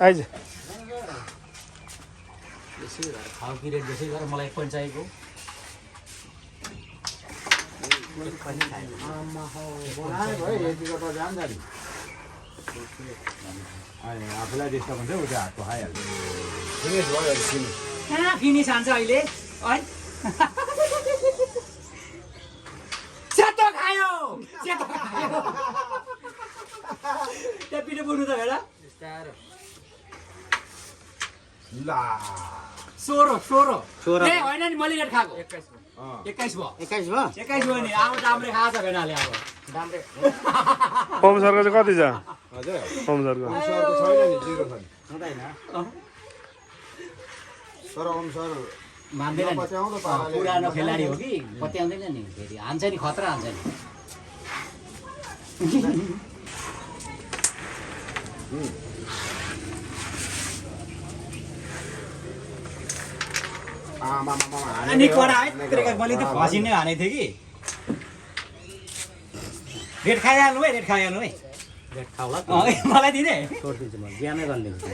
आइज खाऊ कि रेट बेसी गरेर मलाई 1 पोइन्ट चाहिएको आफूलाई डिस्टर्ब हुन्छ उता हातको खाइहाल्छ कहाँ फिनिस हान्छ अहिले सेतो खायो त्यहाँ पिठो बुढ्नु त भेडा सोह्र ए होइन नि मैले रेट खाएको 21 भयो 21 भयो 21 भयो नि अब डाम्रे खाएको छ भेडाले अब ओम सरको चाहिँ कति छ हजुर ओम सरको सरको छैन नि जिरो छ नि हुँदैन तर अनुसार मान्दैन नि पत्याउँदो पाराले पुरानो खेलाडी हो कि पत्याउँदैन नि फेरि हान्छ नि खतरा हान्छ नि अनि कडा है मैले त फसिने हानेको थिएँ कि रेट खाइहाल्नु है रेट खाइहाल्नु है रेट खाउला मलाई दिने छोडिदिन्छु म बिहानै गरिदिन्छु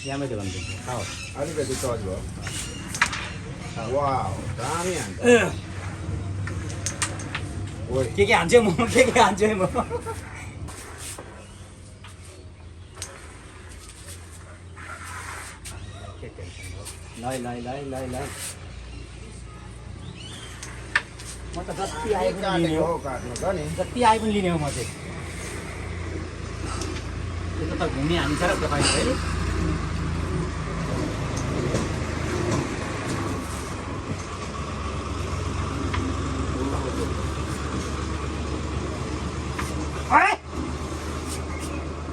बिहामै गरिदिन्छु खाऊ अलिकति टच भयो वाउ दामी हान्छ के हान्छु म के हान्छु म लै म त जति आए पनि लिने हो काट्नु त नि जति आए पनि लिने हो म चाहिँ त्यो त घुमी हानिन्छ र तपाईँ है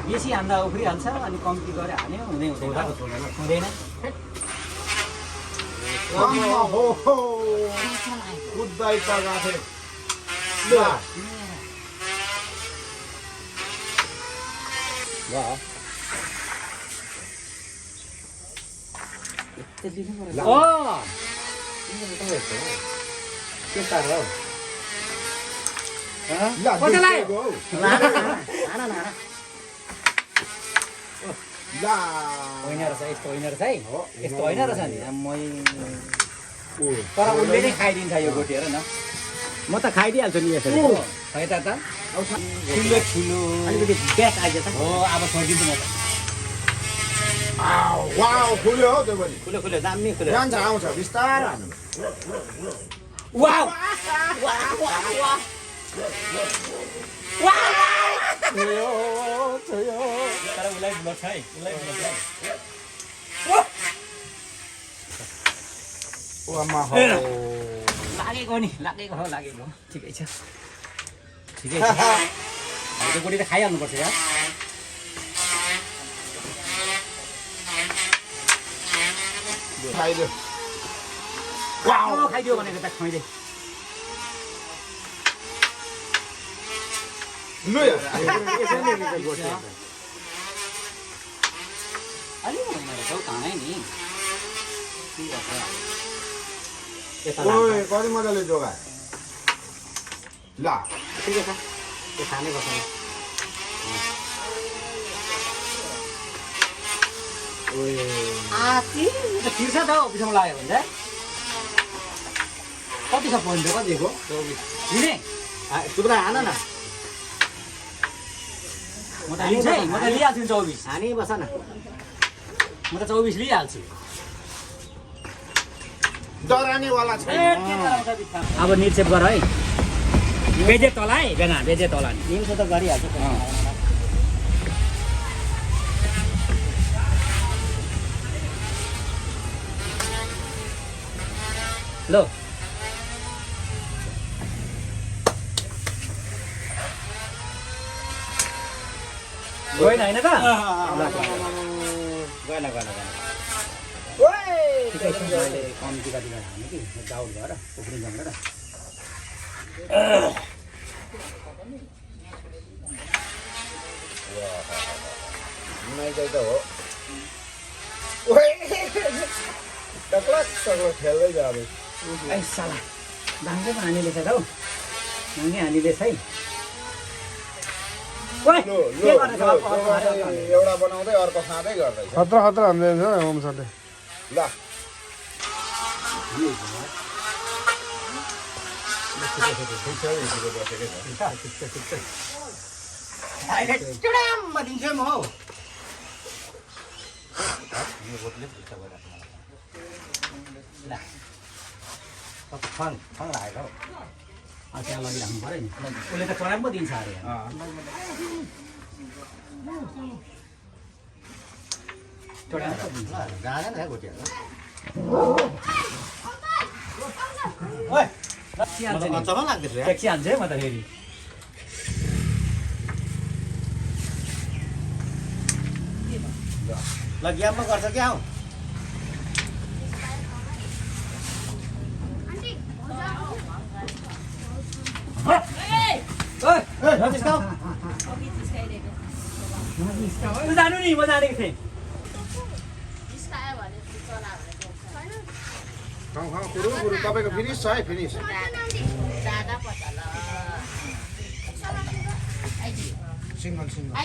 बेसी हान्दा उफ्रिहाल्छ अनि कम्ती गरेर हान्यो हुँदै हुँदैन कुद्दै त गाथे के साह्रो होइन रहेछ यस्तो होइन रहेछ है यस्तो होइन रहेछ नि तर उसले नै खाइदिन्छ यो गोटी हेर न म त खाइदिइहाल्छु नि यसरी खै त ठुलो ठुलो अलिकति ग्यास आइज त हो अब छोडिदिन्छु म त वाउ खुल्यो हौ त्यो पनि खुल्यो खुल्यो दामी खुल्यो जान्छ आउँछ बिस्तारै हान्नु वाउ तर उसलाई ब्लड छ है उसलाई ब्लड छ लागेको नि लागेको हो ठिकै छ ठिकै छ त्यो गोटी त खाइहाल्नुपर्छ यार खाइदियो खाइदियो भनेको त खुवाइदिए अलि होइन रहेछ हौ तानै नि ओए कति मजाले जोगाए ल ठिकै छ त्यो खानै पर्छ तिर्छ त हौ पिछाउँ लाग्यो भने कति छ पोइन्ट कति दिएको दिने टुक्रा हान न म त लिन्छ है म त लिइहाल्छु नि 24 हानी बस न म त 24 लिइहाल्छु डरानेवाला छैन अब निर्सेप गर है बेजे तला है बेना बेजे तला नि निम्स त गरिहाल्छु लो गएन होइन त गएन ठिकै छ मैले कम्ती कति गरेर हाने कि डाउट भएर उफ्रिन्छ भनेर टक्लक खेल्दै जानु ऐ साला भाङ्गे पो हानिरहेछ त हौ भाङ्गे हानिरहेछ है ओइ लो के गर्ने छ अब एउटा बनाउँदै अर्को खाँदै गर्दैछ खतरा खतरा हान्दै हुन्छ ओम सरले ल चुडाममा दिन्छु म हौ लागेको हौ त्यहाँ लगिराख्नु पऱ्यो नि उसले त चढाइ पो दिन्छ अरे चढाइ पो दिन्छ जाँदैन है गोटिया ओइ ट्याक्सी हान्छ नि कच्चामा लाग्दैछ यार ट्याक्सी हान्छ है म त फेरि ल ग्याममा गर्छ क्या हौ जानु नि म जानेको थिएँ खाऊ खाऊ कुरु कुरु तपाईँको फिनिस छ है फिनिस सिङ्गल सिङ्गल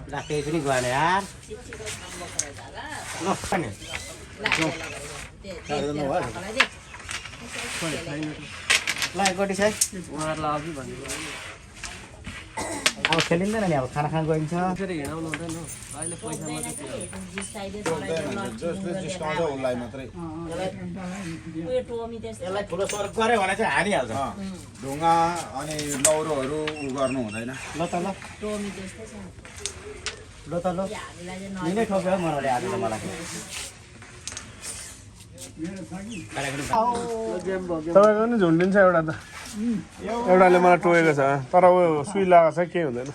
ल केही पनि गएन यार ल खाने ल गोटी छ उहाँहरूलाई अघि भनेको अब खेलिँदैन नि अब खाना खान गइन्छ फेरि हिँडाउनु हुँदैन अहिले पैसा मात्रै जसले जिस्काउँछ उसलाई मात्रै यसलाई ठुलो स्वर गऱ्यो भने चाहिँ हानिहाल्छ ढुङ्गा अनि लौरोहरू उ गर्नु हुँदैन ल त ल ल त ल यिनै ठोक्यो मनाउने आज त मलाई तपाईँको नि झुन्डिन्छ एउटा त एउटाले मलाई टोकेको छ तर ऊ सुई लगाएको छ केही हुँदैन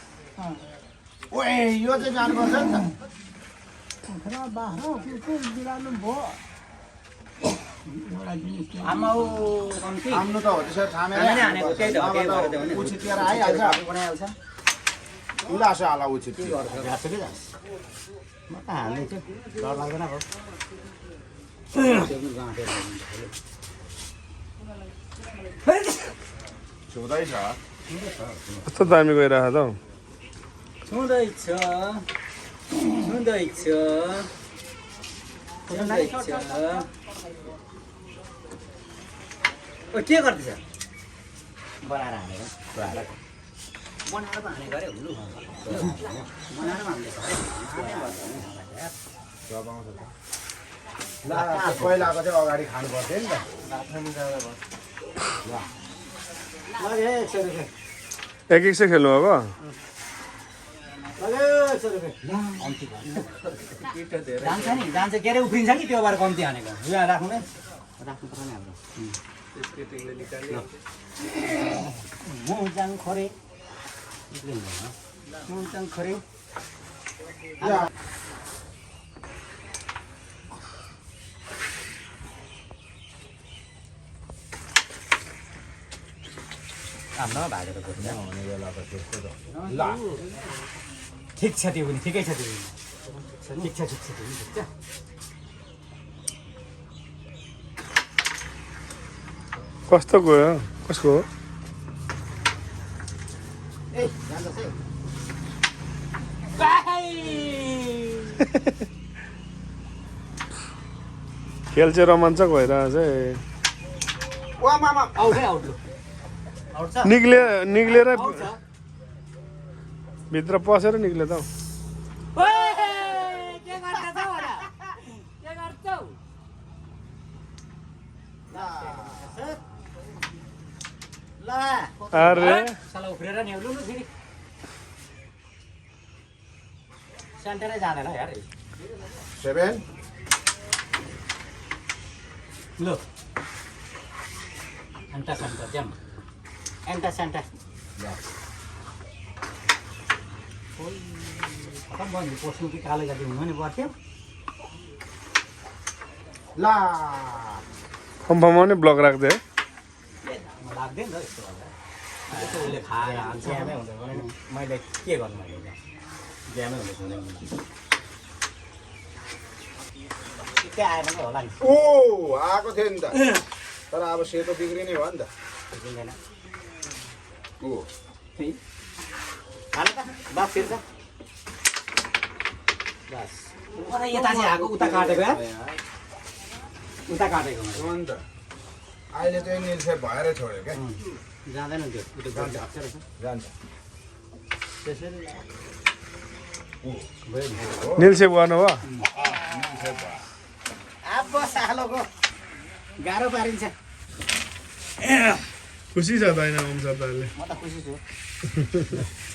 ओए यो चाहिँ जानुपर्छ नि आमाउ कम्ती त हाम्रो त हो त्यसरी थामेर हामीले हानेको त्यही त हो, त्यही भएर त हो नि। उछिटिएर आइहाल्छ बनाइहाल्छ उलासो हाला उछिट घाँस कि घाँस म त हाल्दैछु डर लाग्दैन अब छुँदैछ कस्तो दामी गइरहेको त हौ छुँदैछ छुँदैछ छुँदैछ ओ के गर्दैछ बनाएर हानेको बनाएर बनाएर पो हानेको अरे हुनु बनाएर पो हान्दैछ ला पहिलाको चाहिँ अगाडि खानु पर्थ्यो नि त लगे 100 रुपियाँ एक एक सय खेल्नु अब लगे 100 रुपियाँ जान्छ नि जान्छ के अरे उफ्रिन्छ कि त्यो भएर कम्ती हानेको यहाँ राख्नु नै राख्नु पर्छ नि हाम्रो मुजाङ खोरे मुजाङ खोरे हाम्रो भागेर खोज्छ हुने बेला त त्यस्तो त ल ठिक छ त्यो पनि ठिकै छ त्यो पनि ठिक छ त्यो पनि ठिक छ कस्तो गयो कसको हो ए जान्छ है खेल चाहिँ रोमाञ्चक भइरहेको छ वा मामा आउट है आउट लु आउट छ निक्लेर आउट छ भित्र पसेर निक्ल्यो त हौ के गर्छौ होला के गर्छौ ल अरे साला उफ्रेर नि लु फेरि सेन्टरै जाँदैन यार 7 लु एन्टा सेन्टर जाम एन्टा सेन्टर खतम भयो नि पस्नु कि कालो जाति हुनु नि पर्थ्यो ला कम्फर्ममा नै ब्लक राख्दै है लाग्दैन नि त यस्तो गर्दा यसो उसले खाएर हान्छ ज्यामै हुँदैन भने मैले के गर्नु मैले ज्यामै हुँदैछ ठिक्कै आएन कि होला नि ओ आएको थियो नि त तर अब सेतो बिग्रिने भयो नि त बुझ्दैन ओ हाल त बस फिर्छ बस अरे यता चाहिँ आएको उता काटेको या उता काटेको मैले हो नि त अहिले चाहिँ निल्से भएरै छोड्यो क्या जाँदैन त्यो त्यो गाडी हप्छ रहेछ जान्छ त्यसरी निल्सेप गर्नु हो अब सालोको गाह्रो पारिन्छ खुसी छ त होइन ओम सरदारले म त खुसी छु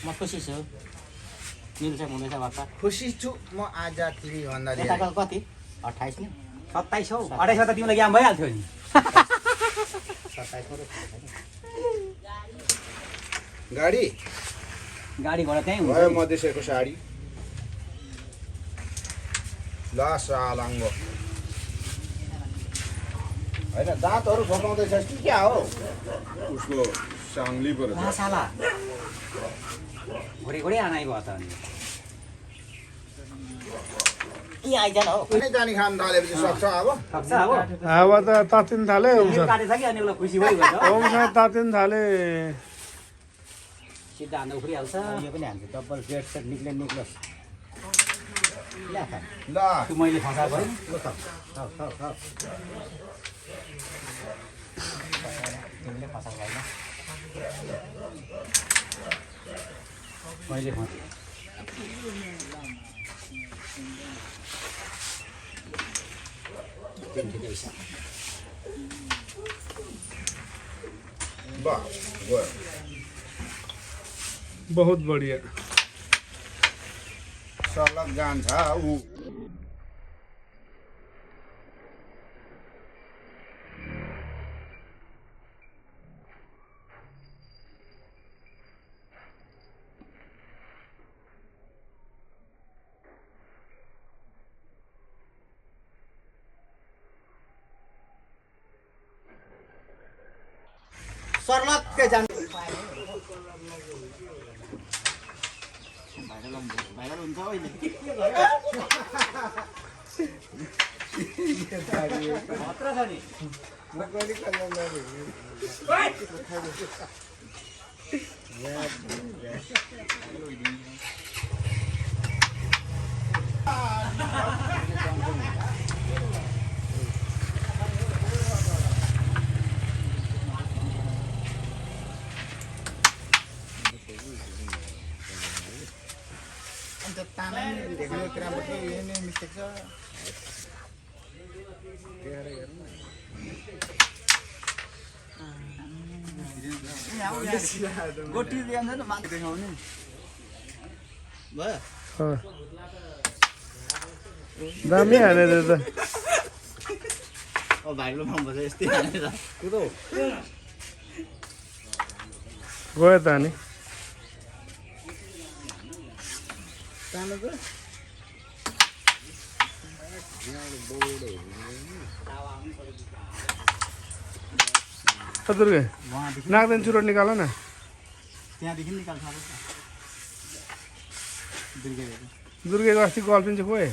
म खुसी छु निल्सेप हुँदैछ भर्खर खुसी छु म आज तिमी भन्दा यताको कति 28 नि 27 हो 28 त तिमीलाई ज्ञान भइहाल्थ्यो नि 27 गाडी गाडी घोडा त्यहीँ हुन्छ भयो मधेसको साडी ल सालाङ्गो होइन दाँतहरू फकाउँदैछस् कि क्या हो उसको साङ्ली पो रहेछ साला घोडी घोडी आनाइ भयो त अनि यहाँ आइजान हो कुनै जानी खान थालेपछि सक्छ अब सक्छ अब अब त तातिन थाले ओम सर काटेछ कि अनि उसलाई खुसी भइगयो ओम सर तातिन थाले सिधा हान्दा उफ्रिहाल्छ यो पनि हान्छ डबल गेट सेट निक्लोस् ल ल त्यो मैले फसाएको होइन तिमीले फसाएको होइन मैले फसेँ ठिकै छ बस गयो बहुत बढिया सलग जान्छ ऊ सर्लक्कै जान्छ भाइरल हुन्छ अहिले खतरा छ नि अन्त तानै देख्ने कुरामा के यही मिस्टेक छ गोटी ल्याउँदैन माथि देखाउने भयो दामी हानेर त अब भाइरल भन्छ यस्तै हानेर कुरो गयो त अनि दुर्गे नाग्दैन चुरोट निकाल न त्यहाँदेखि निकाल्छ दुर्गेको अस्ति गर्लफ्रेन्ड चाहिँ खोए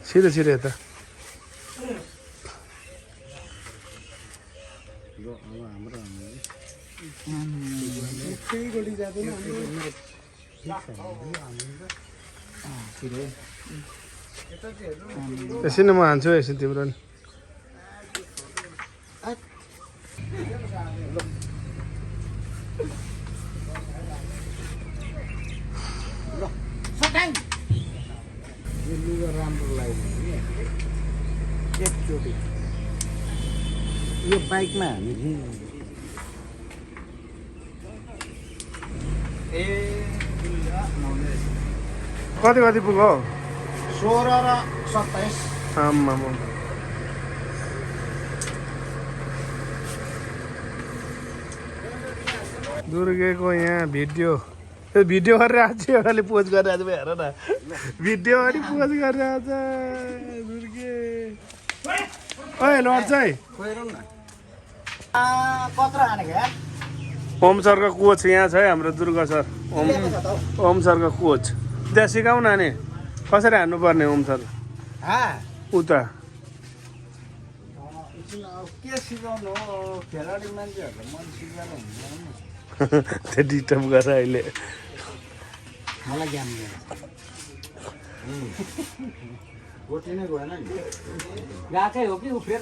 सिधै सिधै यता यसरी नै म हान्छु यसरी तिम्रो नि राम्रो लाग्यो एकचोटि यो बाइकमा हामी कति कति पुग्यो 16 र 27 आम्मामा दुर्गेको यहाँ भिडियो त्यो भिडियो गरेर आज एउटाले पोज गरिरहेको छ हेर न भिडियो अनि पोज गरिरहेको छ दुर्गे ओए लड्छ है कत्रो हानेको यार ओम सरको कोच यहाँ छ है हाम्रो दुर्गा सर ओम सरको कोच त्यहाँ सिकाउ नानी कसरी हान्नुपर्ने ओम सर उता के सिकाउनु हो खेलाडी मान्छेहरूलाई मन सिकाएर हुँदैन त्यो डिस्टर्ब गर अहिले मलाई ज्ञान गोटी नै गएन नि गएकै हो कि उफ्रेर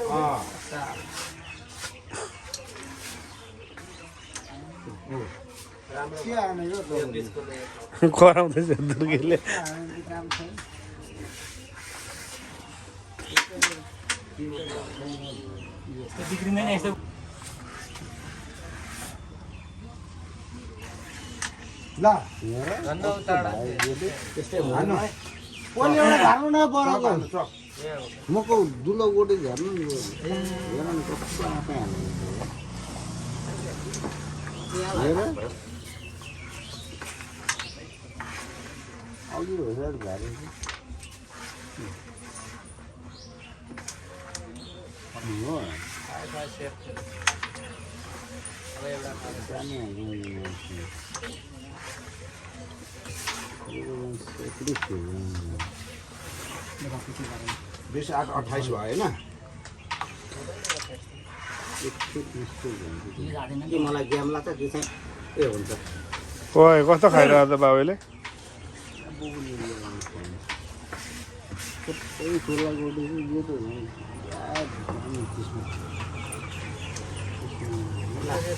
के हाने यो कराउँदैछ दुर्गीले बिग्रिँदैन यस्तो ल पहिले एउटा झार्नु न बराको मको दुलो गोटी झार्नु नि हेर न कस्तो आँखा हाल्नु हेर अघि हेरेर झारेको हो बिस 8 28 भयो होइन के मलाई गेम लाग्छ त्यो चाहिँ ए हुन्छ ओए कस्तो खाइरहेको त बाबुले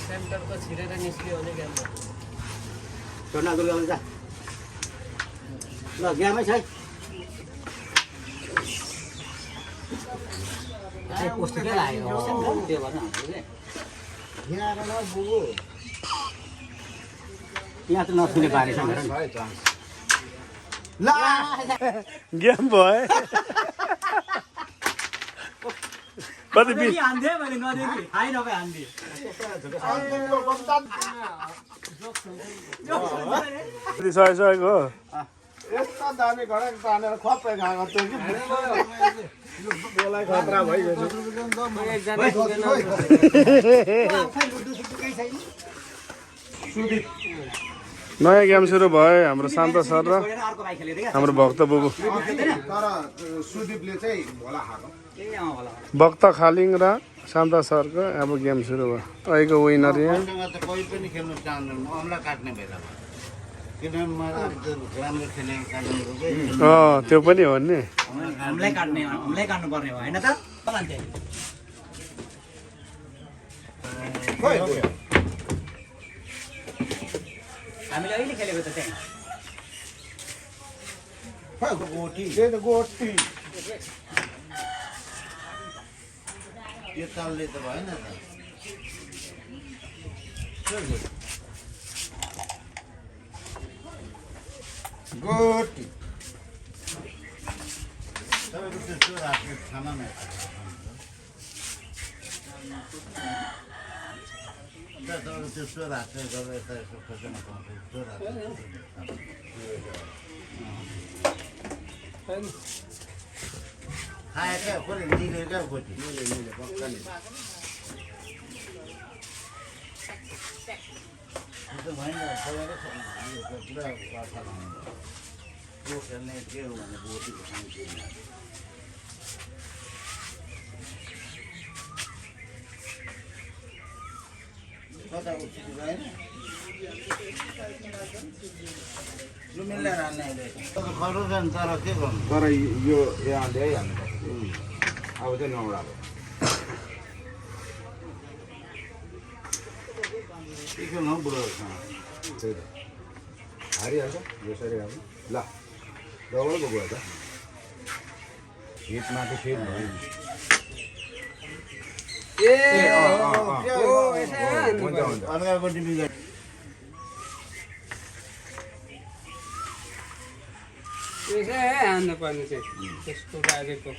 सेन्टरको छिरेर निस्क्यो भने गेम जा ल गेमै छ है पोस्टकै लाग्यो त्यो भएर हामीले यहाँ त नछुने बारी छ ल गेम भयो कति बिस हान्थे मैले नदेखि हाइ नभए हान्थे सकेको हो यस्तो दामी घडक तानेर खप्पै खाएको त्यो कि बोलाइ खतरा भइगयो नयाँ गेम सुरु भयो हाम्रो शान्त सर र हाम्रो भक्त बुबु तर सुदीपले चाहिँ भोला खाएको भक्त खालिङ र शान्त सरको अब गेम सुरु भयो अहिलेको विनर यहाँ कोही पनि खेल्नु चाहँदैन अमला काट्ने भएर किनभने मलाई राम्रो खेलेको कारणले त्यो पनि हो नि हामीलाई काट्नु पर्ने हो होइन त हामीले अहिले खेलेको त त्यहाँ गोटी त्यही त गोटी यो चालले त भएन त गोटी तपाईँको त्यस्तो राख्ने खानामा तपाईँको त्यस्तो राख्ने गरेर यता यसो खोज्न पाउँछ त्यस्तो राख्ने खाए क्या कसले निले क्या गोटी निले पक्का नि त्यो भएन सबैले पुरा वार्ता लाउने को खेल्ने के हो भने गोटीको साइन्स कता उठ्छु गएन लु मिलेर हाल्ने अहिले खरो जान्छ तर के गर्नु तर यो यहाँ ल्याइहाल्नु अब चाहिँ नौडाको के खेल्नु हौ बुढोहरूसँग त्यही त हारिहाल्छ यसरी अब ल डबलको गयो त हिटमा चाहिँ फेरि भयो अर्काको टिभी त्यसै हान्नु पर्ने चाहिँ त्यस्तो लागेको